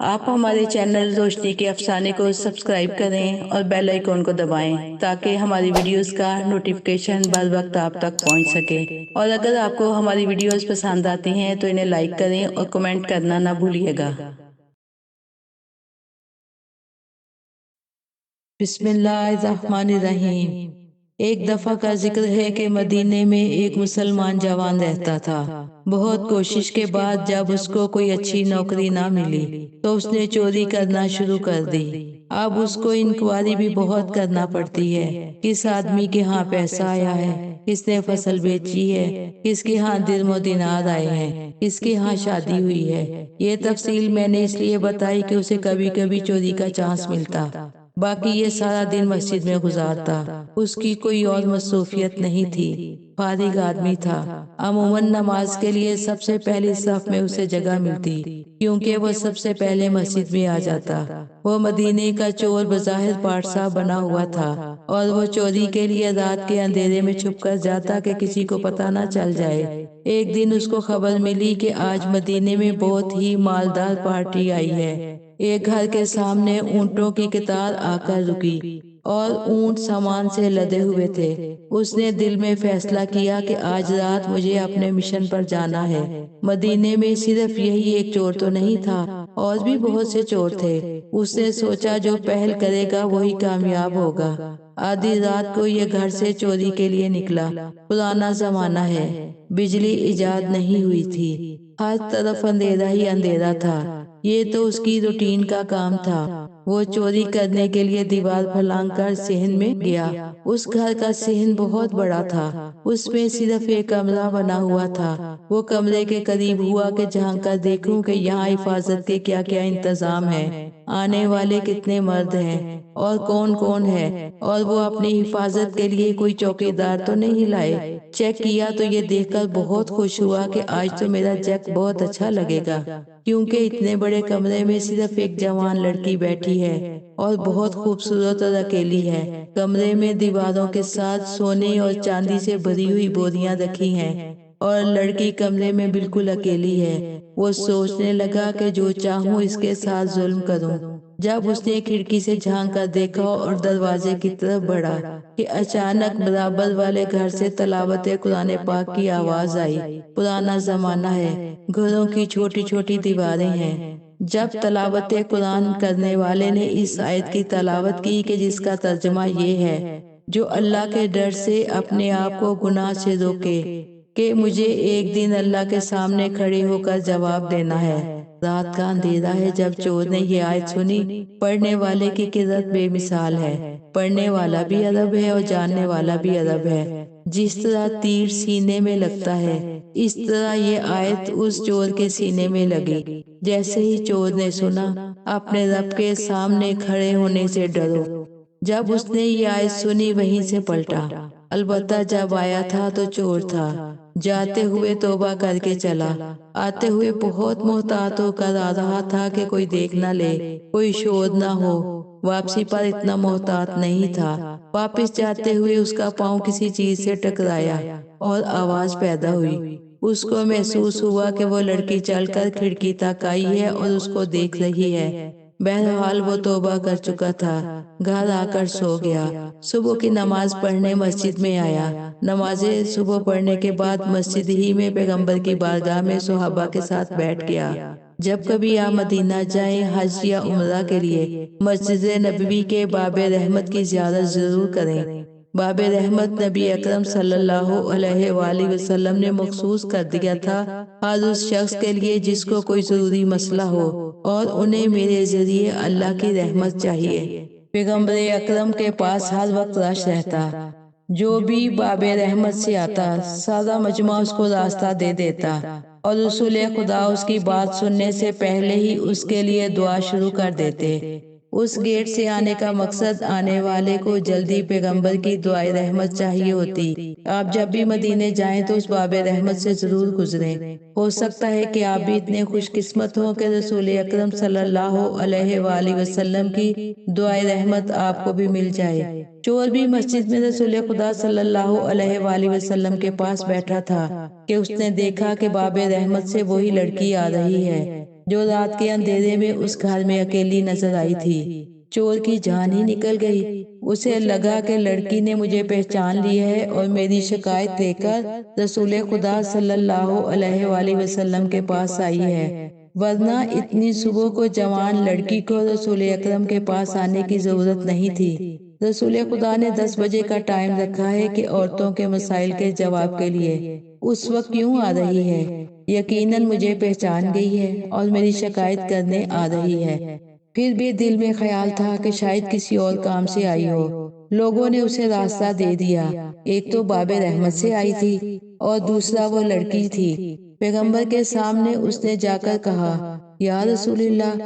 आप हमारे चैनल रोशनी के अफसाने को सब्सक्राइब करें और बेल आइकॉन को दबाएं ताकि हमारी वीडियोस का नोटिफिकेशन बर वक्त आप तक पहुंच सके। और अगर आपको हमारी वीडियोस पसंद आती हैं तो इन्हें लाइक करें और कमेंट करना ना भूलिएगा। बिस्मिल्लाहिर्रहमानिर्रहीम। एक दफा का जिक्र है कि मदीने में एक मुसलमान जवान रहता था। बहुत कोशिश के बाद जब उसको कोई अच्छी नौकरी ना मिली तो उसने चोरी करना शुरू कर दी। अब उसको इंक्वायरी भी बहुत करना पड़ती है, किस आदमी के यहाँ पैसा आया है, किसने फसल बेची है, किसके यहाँ दिरमो दिनार आए हैं, किसके यहाँ शादी हुई है। ये तफसील मैंने इसलिए बताई कि उसे कभी कभी चोरी का चांस मिलता, बाकी ये सारा दिन मस्जिद में गुजारता। उसकी कोई और मसरूफियत नहीं थी, फारिग आदमी था। अमूमन नमाज के लिए सबसे पहली सफ में उसे जगह मिलती क्योंकि वो सबसे पहले मस्जिद में आ जाता। वो मदीने का चोर बज़ाहिर पाठशाह बना हुआ था और वो चोरी के लिए रात के अंधेरे में छुप कर जाता कि किसी को पता न चल जाए। एक दिन उसको खबर मिली कि आज मदीने में बहुत ही मालदार पार्टी आई है। एक घर के सामने ऊंटों की कतार आकर रुकी और ऊंट सामान से लदे हुए थे। उसने दिल में फैसला किया कि आज रात मुझे अपने मिशन पर जाना है। मदीने में सिर्फ यही एक चोर तो नहीं था, और भी बहुत से चोर थे। उसने सोचा जो पहल करेगा वही कामयाब होगा। आधी रात को यह घर से चोरी के लिए निकला। पुराना जमाना है, बिजली इजाद नहीं हुई थी, हर तरफ अंधेरा ही अंधेरा था। ये तो उसकी रूटीन का काम था। वो चोरी करने के लिए दीवार फलांग कर सहन में गया। उस घर का सहन बहुत बड़ा था, उसमें सिर्फ एक कमरा बना हुआ था। वो कमरे के करीब हुआ कि झांक कर देखूं कि यहाँ हिफाजत के क्या क्या इंतजाम है, आने वाले कितने मर्द हैं और कौन कौन है, और वो अपनी हिफाजत के लिए कोई चौकीदार तो नहीं लाए। चेक किया तो ये देखकर बहुत खुश हुआ कि आज तो मेरा चेक बहुत अच्छा लगेगा, क्योंकि इतने बड़े कमरे में सिर्फ एक जवान लड़की बैठी है और बहुत खूबसूरत और अकेली है। कमरे में दीवारों के साथ सोने और चांदी से भरी हुई बोरियां रखी हैं और लड़की कमरे में बिल्कुल अकेली है। वो सोचने लगा कि जो चाहूं इसके साथ जुल्म करूं। जब उसने खिड़की से झांक कर देखा और दरवाजे की तरफ बढ़ा कि अचानक बराबर वाले घर से तलावत कुरान पाक की आवाज आई। पुराना जमाना है, घरों की छोटी छोटी दीवारें हैं। जब तलावत कुरान करने वाले ने इस आयत की तलावत की कि जिसका तर्जुमा ये है, जो अल्लाह के डर से अपने आप को गुनाह से रोके कि मुझे एक दिन अल्लाह के सामने खड़े होकर जवाब देना है। रात का अंधेरा है जब चोर ने ये आयत सुनी। पढ़ने वाले की किरत बेमिसाल है, पढ़ने वाला भी अरब है और जानने वाला भी अरब है। जिस तरह तीर सीने में लगता है, इस तरह ये आयत उस चोर के सीने में लगी। जैसे ही चोर ने सुना, अपने रब के सामने खड़े होने से डरो। जब उसने ये आयत सुनी वहीं से पलटा। अलबत्ता जब आया था तो चोर था। जाते हुए तौबा करके चला, आते हुए बहुत मोहतात होकर आ रहा था कि कोई देख न ले, कोई शोर न हो। वापसी पर इतना मोहतात नहीं था। वापस जाते हुए उसका पाँव किसी चीज से टकराया और आवाज पैदा हुई। उसको महसूस हुआ कि वो लड़की चलकर खिड़की तक आई है और उसको देख रही है। बहरहाल वो तौबा कर चुका था, घर आकर सो गया। सुबह की नमाज पढ़ने मस्जिद में आया। नमाजें सुबह पढ़ने के बाद मस्जिद ही में पैगंबर की बारगाह में सुहाबा के साथ बैठ गया। जब कभी आप मदीना जाएं हज या उम्रा के लिए, मस्जिद नबवी के बाबे रहमत की ज़ियारत जरूर करें। बाबे रहमत नबी अकरम सल्लल्लाहु अलैहि वसल्लम ने मखसूस कर दिया था हर उस शख्स के लिए जिसको कोई जरूरी मसला हो और उन्हें मेरे जरिए अल्लाह की रहमत चाहिए। पैगंबर अकरम के पास हर वक्त रश रहता। जो भी बाबे रहमत से आता, सारा मजमा उसको रास्ता दे देता और रसूल खुदा उसकी बात सुनने से पहले ही उसके लिए दुआ शुरू कर देते। उस गेट से आने का मकसद आने वाले को जल्दी पैगंबर की दुआए रहमत चाहिए होती। आप जब भी मदीने जाएं तो उस बाबे रहमत से जरूर गुजरें। हो सकता है कि आप भी इतने खुशकिस्मत हो कि रसूल अकरम सल्लल्लाहु अलैहि वसल्लम की दुआए रहमत आपको भी मिल जाए। चोर भी मस्जिद में रसूल खुदा सल्लल्लाहु अलैहि वसल्लम के पास बैठा था कि उसने देखा कि बाबे रहमत से वही लड़की आ रही है। जो रात के अंधेरे में उस घर में अकेली नजर आई थी। चोर की जान ही निकल गई। उसे लगा कि लड़की ने मुझे पहचान लिया है और मेरी शिकायत लेकर रसूल खुदा सल्लल्लाहु अलैहि वसल्लम के पास आई है, वरना इतनी सुबह को जवान लड़की को रसूल अकरम के पास आने की जरूरत नहीं थी। रसूल खुदा ने 10 बजे का टाइम रखा है कि औरतों के मसाइल के जवाब के लिए उस वक्त क्यों आ रही है? यकीनन मुझे पहचान गई है और मेरी शिकायत करने आ रही है। फिर भी दिल में ख्याल था कि शायद किसी और काम से आई हो। लोगों ने उसे रास्ता दे दिया। एक तो बाबे रहमत से आई थी और दूसरा वो लड़की थी। पैगंबर के सामने उसने जाकर कहा, या रसूलल्लाह,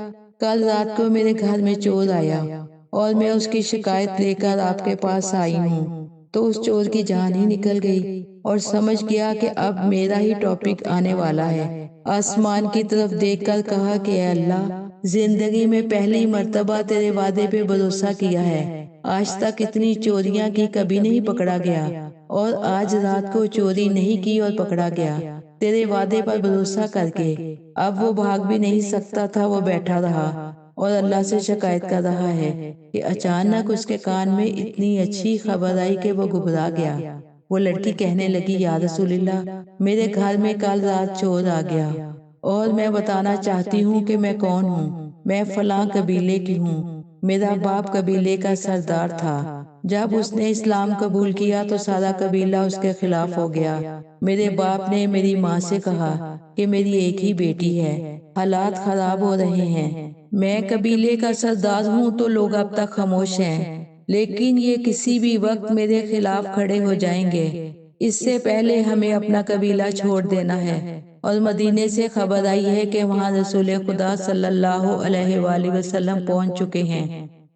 कल रात को मेरे घर में चोर आया और मैं उसकी शिकायत लेकर आपके पास आई हूँ। तो उस चोर की जान ही निकल गई और समझ गया कि अब मेरा ही टॉपिक आने वाला है। आसमान की तरफ देखकर कहा कि ऐ अल्लाह, जिंदगी में पहली मर्तबा तेरे वादे पे भरोसा किया है। आज तक इतनी चोरियां की कभी नहीं पकड़ा गया और आज रात को चोरी नहीं की और पकड़ा गया, तेरे वादे पर भरोसा करके। अब वो भाग भी नहीं सकता था, वो बैठा रहा और अल्लाह से शिकायत कर रहा है कि अचानक उसके कान में इतनी अच्छी खबर आई कि वो घबरा गया। वो लड़की कहने लगी, या रसूलल्लाह, मेरे घर में कल रात चोर आ गया और मैं बताना चाहती हूँ कि मैं कौन हूँ। मैं फलां कबीले की हूँ। मेरा बाप कबीले का सरदार था। जब उसने इस्लाम कबूल किया तो सारा कबीला उसके खिलाफ हो गया। मेरे बाप ने मेरी माँ से कहा कि मेरी एक ही बेटी है, हालात खराब हो रहे हैं। मैं कबीले का सरदार हूँ तो लोग अब तक खामोश हैं, लेकिन ये किसी भी वक्त मेरे खिलाफ खड़े हो जाएंगे। इससे पहले हमें अपना कबीला छोड़ देना है। और मदीने से खबर आई है कि वहाँ रसूल खुदा सल्लल्लाहु अलैहि वसल्लम पहुंच चुके हैं।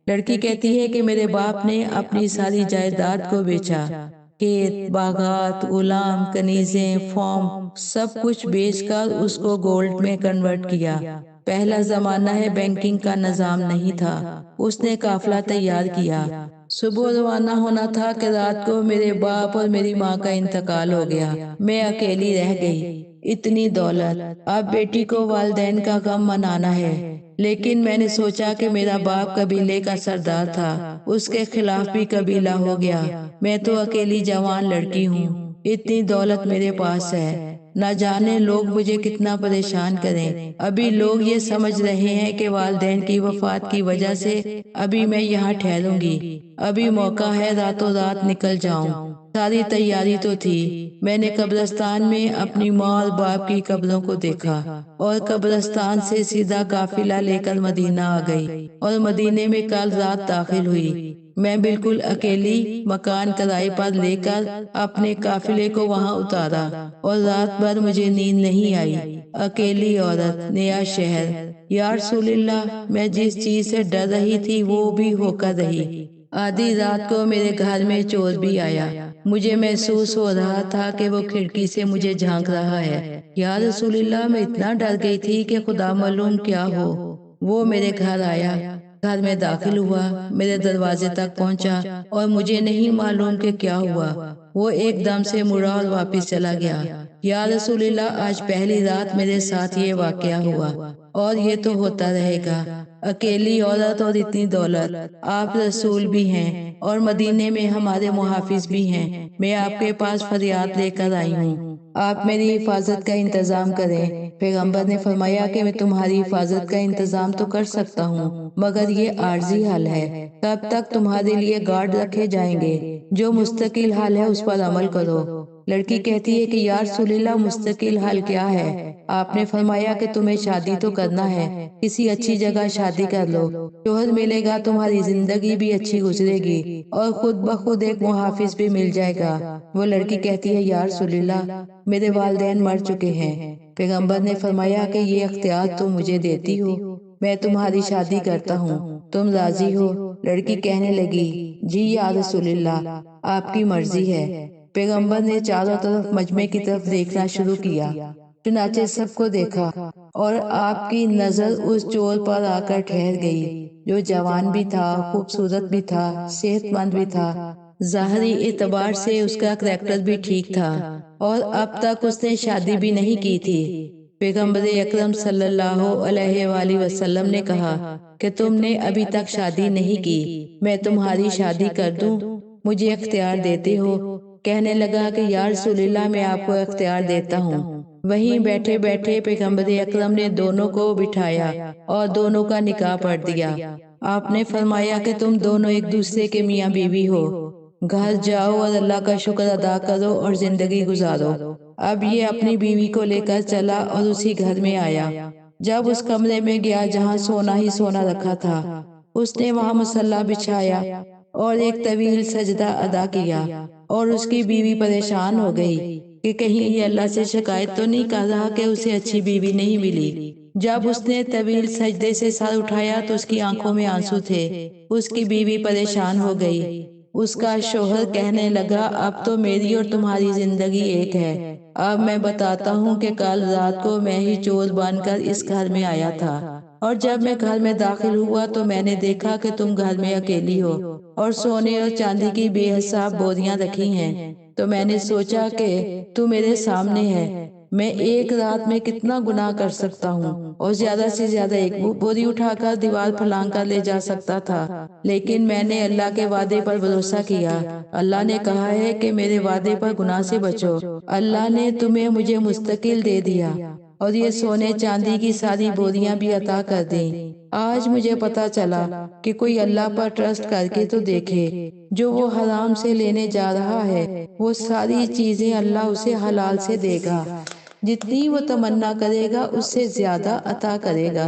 लड़की कहती है कि मेरे बाप ने अपनी सारी जायदाद को बेचा, खेत, बागात, गुलाम, कनीजें, फॉर्म, सब कुछ बेचकर उसको गोल्ड में कन्वर्ट किया। पहला जमाना है, बैंकिंग का निजाम नहीं था। उसने काफिला तैयार किया। सुबह रवाना होना था कि रात को मेरे बाप और मेरी माँ का इंतकाल हो गया। मैं अकेली रह गई। इतनी दौलत, अब बेटी को वालिदैन का गम मनाना है। लेकिन मैंने सोचा कि मेरा बाप कबीले का सरदार था, उसके खिलाफ भी कबीला हो गया। मैं तो अकेली जवान लड़की हूँ, इतनी दौलत मेरे पास है, न जाने लोग मुझे कितना परेशान करें। अभी लोग ये समझ रहे हैं कि वालिदैन की वफात की वजह से अभी मैं यहाँ ठहरूंगी। अभी मौका है, रातों रात निकल जाऊं। सारी तैयारी तो थी। मैंने कब्रिस्तान में अपनी माँ और बाप की कब्रों को देखा और कब्रिस्तान से सीधा काफिला लेकर मदीना आ गई और मदीने में कल रात दाखिल हुई। मैं बिल्कुल अकेली मकान किराए पर लेकर अपने काफिले को वहां उतारा और रात भर मुझे नींद नहीं आई। अकेली औरत, नया शहर, या रसूलल्लाह, मैं जिस चीज से डर रही थी वो भी होकर रही। आधी रात को मेरे घर में चोर भी आया। मुझे महसूस हो रहा था कि वो खिड़की से मुझे झांक रहा है। या रसूलल्लाह, मैं इतना डर गई थी कि खुदा मालूम क्या हो। वो मेरे घर आया, घर में दाखिल हुआ, मेरे दरवाजे तक पहुंचा और मुझे नहीं मालूम कि क्या हुआ। वो एकदम से मुड़ा और वापस चला गया। या रसूलल्लाह, आज पहली रात मेरे साथ ये वाकया हुआ और ये तो होता रहेगा। अकेली औरत और इतनी दौलत, आप रसूल भी हैं और मदीने में हमारे मुहाफिज भी हैं। मैं आपके पास फरियाद लेकर आई हूँ, आप मेरी हिफाजत का इंतजाम करें। पैगंबर ने फरमाया कि मैं तुम्हारी हिफाजत का इंतजाम तो कर सकता हूँ, मगर ये आर्जी हाल है। तब तक तुम्हारे लिए गार्ड रखे जाएंगे। जो मुस्तकिल हाल है उस पर अमल करो। लड़की कहती है कि यार रसूलल्लाह, मुस्तकिल हाल क्या है? आपने फरमाया कि तुम्हें शादी तो करना है, किसी अच्छी जगह शादी कर लो, शोहर मिलेगा, तुम्हारी जिंदगी भी अच्छी गुजरेगी और खुद ब खुद एक मुहाफिज भी मिल जाएगा। वो लड़की कहती है, या रसूलल्लाह, मेरे वालिदैन मर चुके हैं। पैगंबर ने फरमाया कि ये अख्तियार तुम मुझे देती हो, मैं तुम्हारी शादी करता हूँ, तुम राजी हो? लड़की कहने लगी, जी या रसूलल्लाह, आपकी मर्जी है। पैगंबर ने चारों तरफ मजमे की तरफ देखना शुरू किया। चुनाचे सबको देखा और आपकी नजर उस चोर पर आकर ठहर गई, जो जवान भी था, खूबसूरत भी था, सेहतमंद भी था। ज़ाहरी एतबार से उसका करैक्टर भी ठीक था और अब तक उसने शादी भी नहीं की थी। पैगम्बर अकरम सल्लल्लाहु अलैहि वआलिहि वसल्लम ने कहा कि तुमने अभी तक शादी नहीं की, मैं तुम्हारी शादी कर दूं, मुझे इख्तियार देते हो? कहने लगा कि या रसूलल्लाह, मैं आपको इख्तियार देता हूँ। वहीं बैठे बैठे पैगम्बर अकरम ने दोनों को बिठाया और दोनों का निकाह पढ़ दिया। आपने फरमाया कि तुम दोनों एक दूसरे के मियाँ बीवी हो, घर जाओ और अल्लाह का शुक्र अदा करो और जिंदगी गुजारो। अब ये अपनी बीवी को लेकर चला और उसी घर में आया। जब उस कमरे में गया जहाँ सोना ही सोना रखा था, उसने वहाँ मुसल्ला बिछाया और एक तवील सजदा अदा किया। और उसकी बीवी परेशान हो गई कि कहीं ये अल्लाह से शिकायत तो नहीं कर रहा कि उसे अच्छी बीवी नहीं मिली। जब उसने तवील सजदे से सर उठाया तो उसकी आंखों में आंसू थे। उसकी बीवी परेशान हो गई। उसका शोहर कहने लगा, अब तो मेरी और तुम्हारी जिंदगी एक है। अब मैं बताता हूँ कि कल रात को मैं ही चोर बनकर इस घर में आया था, और जब मैं घर में दाखिल हुआ तो मैंने देखा कि तुम घर में अकेली हो और सोने और चांदी की बेहिसाब बोरियां रखी हैं। तो मैंने सोचा कि तू मेरे सामने है, मैं एक रात में कितना गुनाह कर सकता हूँ, और ज्यादा से ज्यादा एक बोरी उठाकर दीवार फलांग कर ले जा सकता था। लेकिन मैंने अल्लाह के वादे पर भरोसा किया। अल्लाह ने कहा है कि मेरे वादे पर गुनाह से बचो। अल्लाह ने तुम्हें मुझे मुस्तकिल दे दिया और ये सोने चांदी की सारी बोरियां भी अता कर दी। आज मुझे पता चला कि कोई अल्लाह पर ट्रस्ट करके तो देखे। जो वो हराम से लेने जा रहा है, वो सारी चीजें अल्लाह उसे हलाल से देगा। जितनी वो तमन्ना करेगा उससे ज्यादा अता करेगा।